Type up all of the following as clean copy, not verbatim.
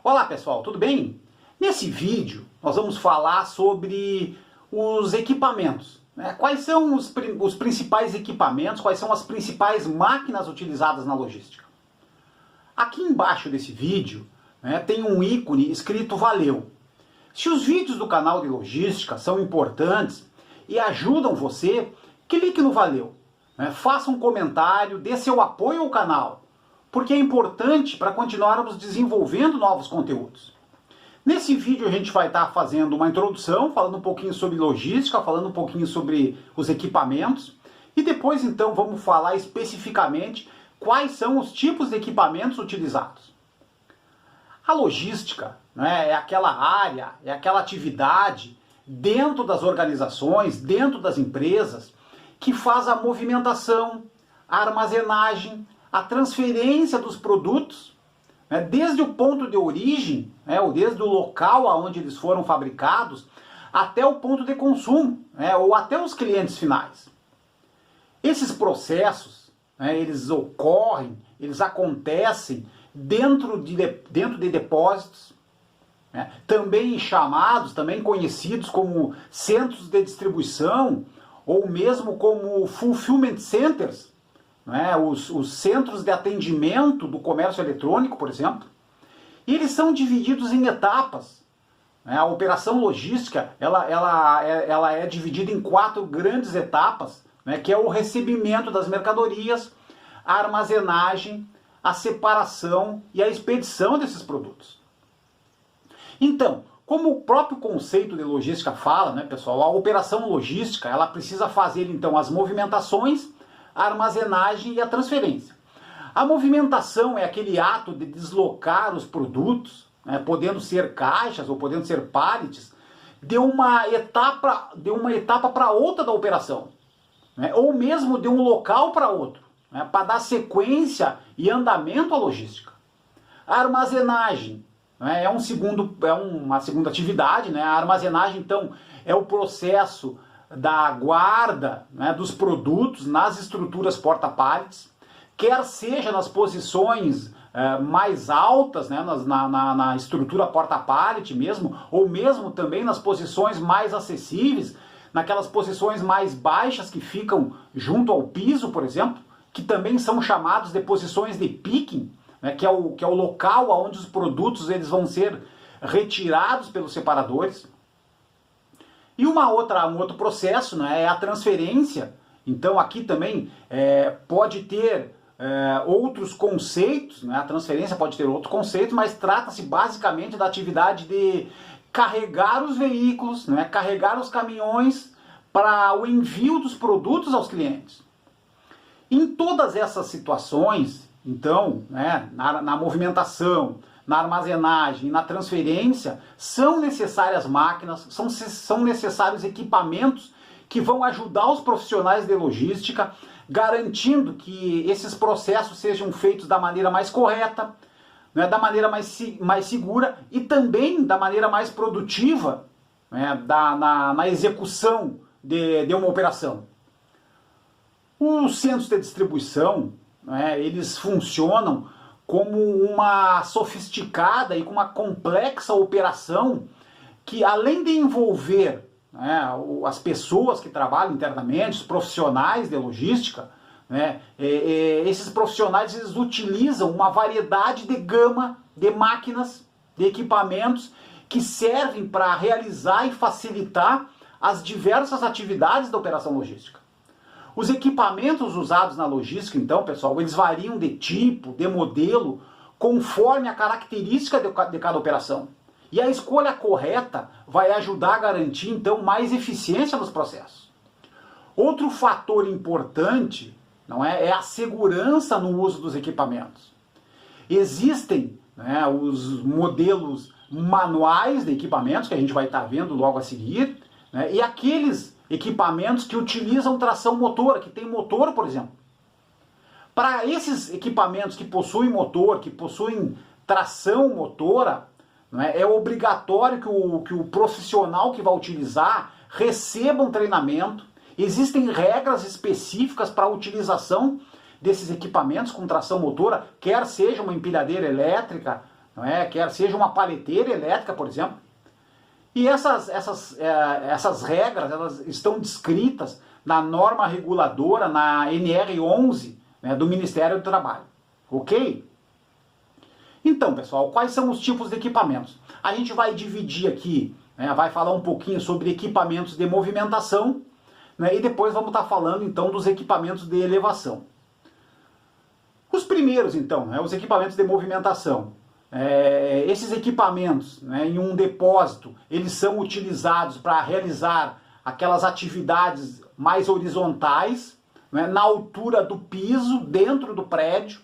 Olá pessoal, tudo bem? Nesse vídeo nós vamos falar sobre os equipamentos. Quais são os principais equipamentos, quais são as principais máquinas utilizadas na logística. Aqui embaixo desse vídeo tem um ícone escrito Valeu. Se os vídeos do canal de logística são importantes e ajudam você, clique no Valeu. Faça um comentário, dê seu apoio ao canal, porque é importante para continuarmos desenvolvendo novos conteúdos. Nesse vídeo a gente vai estar fazendo uma introdução, falando um pouquinho sobre logística, falando um pouquinho sobre os equipamentos, e depois então vamos falar especificamente quais são os tipos de equipamentos utilizados. A logística é aquela área, é aquela atividade dentro das organizações, dentro das empresas, que faz a movimentação, a armazenagem, a transferência dos produtos, desde o ponto de origem, ou desde o local onde eles foram fabricados, até o ponto de consumo, ou até os clientes finais. Esses processos, eles ocorrem, eles acontecem dentro de depósitos, também chamados, também conhecidos como centros de distribuição, ou mesmo como fulfillment centers, os centros de atendimento do comércio eletrônico, por exemplo. E eles são divididos em etapas. A operação logística ela é dividida em 4 grandes etapas, que é o recebimento das mercadorias, a armazenagem, a separação e a expedição desses produtos. Então, como o próprio conceito de logística fala, pessoal, a operação logística ela precisa fazer então as movimentações, a armazenagem e a transferência. A movimentação é aquele ato de deslocar os produtos, podendo ser caixas ou podendo ser pallets, de uma etapa para outra da operação, ou mesmo de um local para outro, para dar sequência e andamento à logística. A armazenagem é uma segunda atividade. A armazenagem, então, é o processo da guarda dos produtos nas estruturas porta-pallets, quer seja nas posições mais altas, na estrutura porta-pallet mesmo, ou mesmo também nas posições mais acessíveis, naquelas posições mais baixas que ficam junto ao piso, por exemplo, que também são chamados de posições de picking, que é o local onde os produtos eles vão ser retirados pelos separadores. E um outro processo é a transferência. Então aqui também pode ter outros conceitos, a transferência pode ter outros conceitos, mas trata-se basicamente da atividade de carregar os veículos, carregar os caminhões para o envio dos produtos aos clientes. Em todas essas situações, então, na movimentação, na armazenagem, na transferência, são necessárias máquinas, são necessários equipamentos que vão ajudar os profissionais de logística, garantindo que esses processos sejam feitos da maneira mais correta, da maneira mais segura e também da maneira mais produtiva na execução de uma operação. Os centros de distribuição, eles funcionam como uma sofisticada e com uma complexa operação que, além de envolver as pessoas que trabalham internamente, os profissionais de logística, esses profissionais eles utilizam uma variedade de gama de máquinas, de equipamentos que servem para realizar e facilitar as diversas atividades da operação logística. Os equipamentos usados na logística, então, pessoal, eles variam de tipo, de modelo, conforme a característica de cada operação. E a escolha correta vai ajudar a garantir, então, mais eficiência nos processos. Outro fator importante é a segurança no uso dos equipamentos. Existem os modelos manuais de equipamentos, que a gente vai estar vendo logo a seguir, e aqueles equipamentos que utilizam tração motora, que tem motor, por exemplo. Para esses equipamentos que possuem motor, que possuem tração motora, é obrigatório que o profissional que vai utilizar receba um treinamento. Existem regras específicas para a utilização desses equipamentos com tração motora, quer seja uma empilhadeira elétrica, não é? Quer seja uma paleteira elétrica, por exemplo. E essas regras, elas estão descritas na norma reguladora, na NR11, né, do Ministério do Trabalho. Ok? Então, pessoal, quais são os tipos de equipamentos? A gente vai dividir aqui, né, vai falar um pouquinho sobre equipamentos de movimentação, né, e depois vamos estar falando, então, dos equipamentos de elevação. Os primeiros, então, né, os equipamentos de movimentação. Esses equipamentos, né, em um depósito, eles são utilizados para realizar aquelas atividades mais horizontais, né, na altura do piso, dentro do prédio,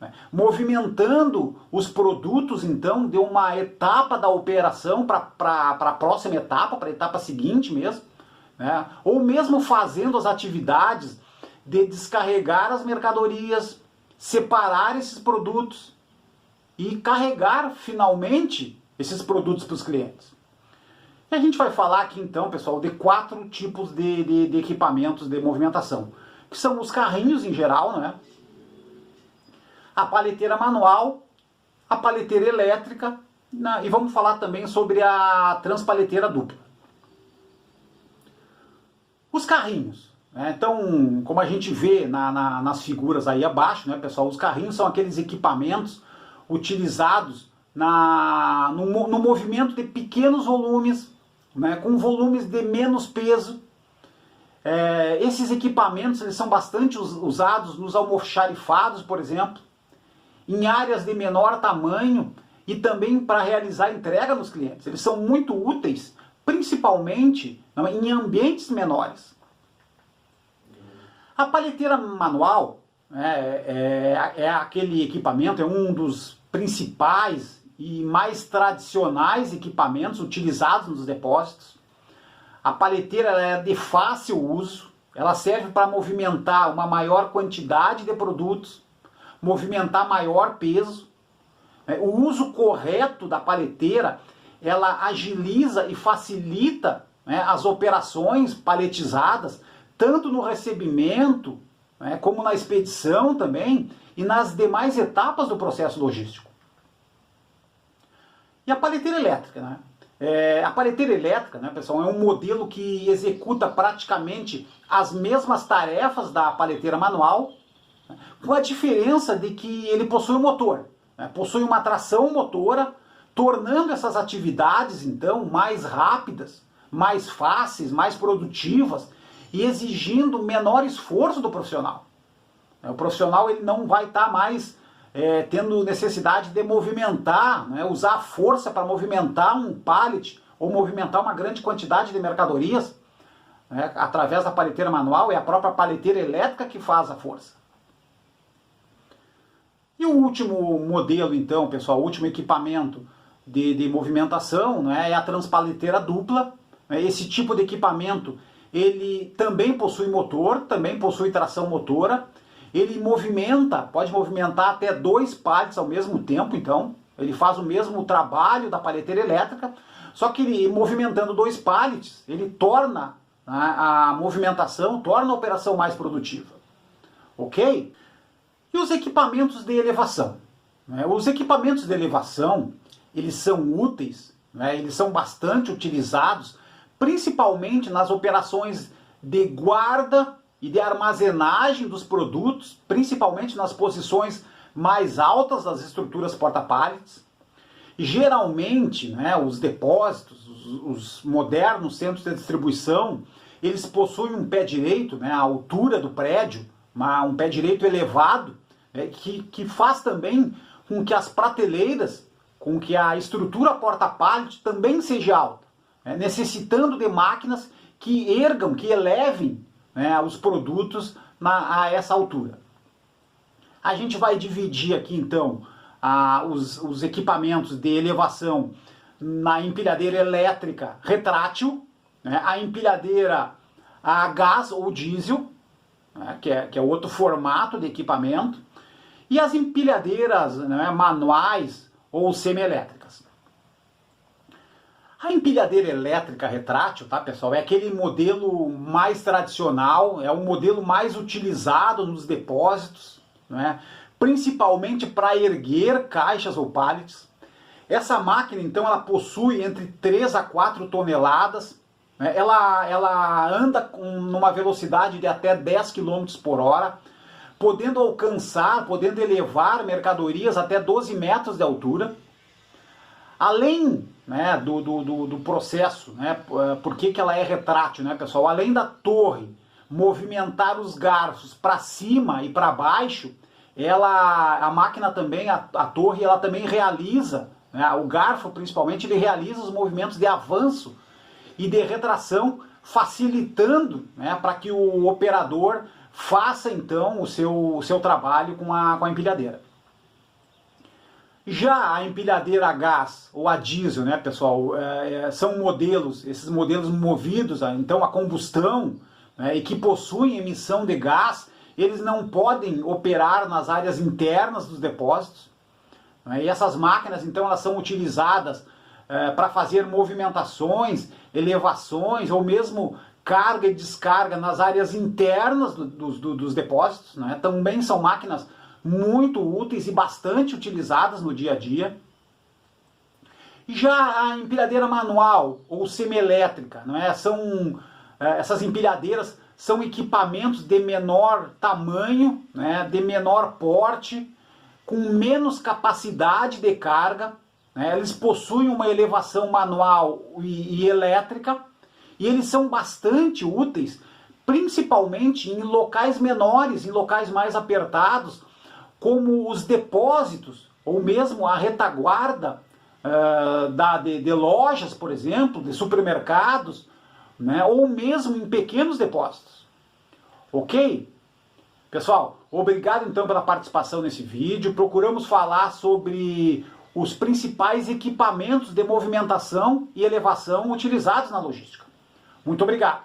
né, movimentando os produtos, então, de uma etapa da operação para a próxima etapa, para a etapa seguinte mesmo, né, ou mesmo fazendo as atividades de descarregar as mercadorias, separar esses produtos e carregar finalmente esses produtos para os clientes. E a gente vai falar aqui então, pessoal, de 4 tipos de equipamentos de movimentação, que são os carrinhos em geral, né? A paleteira manual, a paleteira elétrica, né? E vamos falar também sobre a transpaleteira dupla. Os carrinhos. Então, como a gente vê nas figuras aí abaixo, né, pessoal, os carrinhos são aqueles equipamentos utilizados no movimento de pequenos volumes, né, com volumes de menos peso. Esses equipamentos eles são bastante usados nos almoxarifados, por exemplo, em áreas de menor tamanho e também para realizar entrega nos clientes. Eles são muito úteis, principalmente em ambientes menores. A paleteira manual é aquele equipamento, é um dos principais e mais tradicionais equipamentos utilizados nos depósitos. A paleteira é de fácil uso, ela serve para movimentar uma maior quantidade de produtos, movimentar maior peso. O uso correto da paleteira, ela agiliza e facilita, né, as operações paletizadas, tanto no recebimento, né, como na expedição também, e nas demais etapas do processo logístico. E a paleteira elétrica, né? A paleteira elétrica, né, pessoal, é um modelo que executa praticamente as mesmas tarefas da paleteira manual, né, com a diferença de que ele possui um motor, né, possui uma tração motora, tornando essas atividades, então, mais rápidas, mais fáceis, mais produtivas, e exigindo menor esforço do profissional. O profissional ele não vai estar mais tendo necessidade de movimentar, né, usar a força para movimentar um pallet ou movimentar uma grande quantidade de mercadorias, né, através da paleteira manual. É a própria paleteira elétrica que faz a força. E o último modelo, então, pessoal, o último equipamento de movimentação, né, é a transpaleteira dupla. Esse tipo de equipamento ele também possui motor, também possui tração motora. Ele pode movimentar até 2 pallets ao mesmo tempo, então. Ele faz o mesmo trabalho da paleteira elétrica, só que ele, movimentando 2 pallets, ele torna a movimentação, torna a operação mais produtiva. Ok? E os equipamentos de elevação? Os equipamentos de elevação, eles são úteis, né, eles são bastante utilizados, principalmente nas operações de guarda e de armazenagem dos produtos, principalmente nas posições mais altas das estruturas porta-pallets. Geralmente, né, os depósitos, os modernos centros de distribuição, eles possuem um pé direito, né, a altura do prédio, um pé direito elevado, que faz também com que as prateleiras, com que a estrutura porta-pallet também seja alta, necessitando de máquinas que ergam, que elevem, né, os produtos a essa altura. A gente vai dividir aqui então os equipamentos de elevação na empilhadeira elétrica retrátil, né, a empilhadeira a gás ou diesel, né, que é outro formato de equipamento, e as empilhadeiras, né, manuais ou semielétricas. A empilhadeira elétrica retrátil, tá, pessoal, é aquele modelo mais tradicional, é o modelo mais utilizado nos depósitos, né, principalmente para erguer caixas ou pallets. Essa máquina, então, ela possui entre 3 a 4 toneladas, né? Ela anda numa velocidade de até 10 km por hora, podendo elevar mercadorias até 12 metros de altura. Além, né, do processo, né, por que ela é retrátil, né, pessoal? Além da torre movimentar os garfos para cima e para baixo, a máquina também, a torre, ela também realiza, né, o garfo principalmente, ele realiza os movimentos de avanço e de retração, facilitando, né, para que o operador faça então o seu trabalho com a empilhadeira. Já a empilhadeira a gás ou a diesel, né, pessoal, são modelos, esses modelos movidos então a combustão, né, e que possuem emissão de gás, eles não podem operar nas áreas internas dos depósitos, né, e essas máquinas então elas são utilizadas para fazer movimentações, elevações ou mesmo carga e descarga nas áreas internas dos depósitos, né, também são máquinas muito úteis e bastante utilizadas no dia a dia. Já a empilhadeira manual ou semielétrica, não é? Essas empilhadeiras são equipamentos de menor tamanho, né? De menor porte, com menos capacidade de carga, né? Eles possuem uma elevação manual e elétrica, e eles são bastante úteis, principalmente em locais menores, em locais mais apertados, como os depósitos, ou mesmo a retaguarda de lojas, por exemplo, de supermercados, né, ou mesmo em pequenos depósitos. Ok? Pessoal, obrigado então pela participação nesse vídeo. Procuramos falar sobre os principais equipamentos de movimentação e elevação utilizados na logística. Muito obrigado!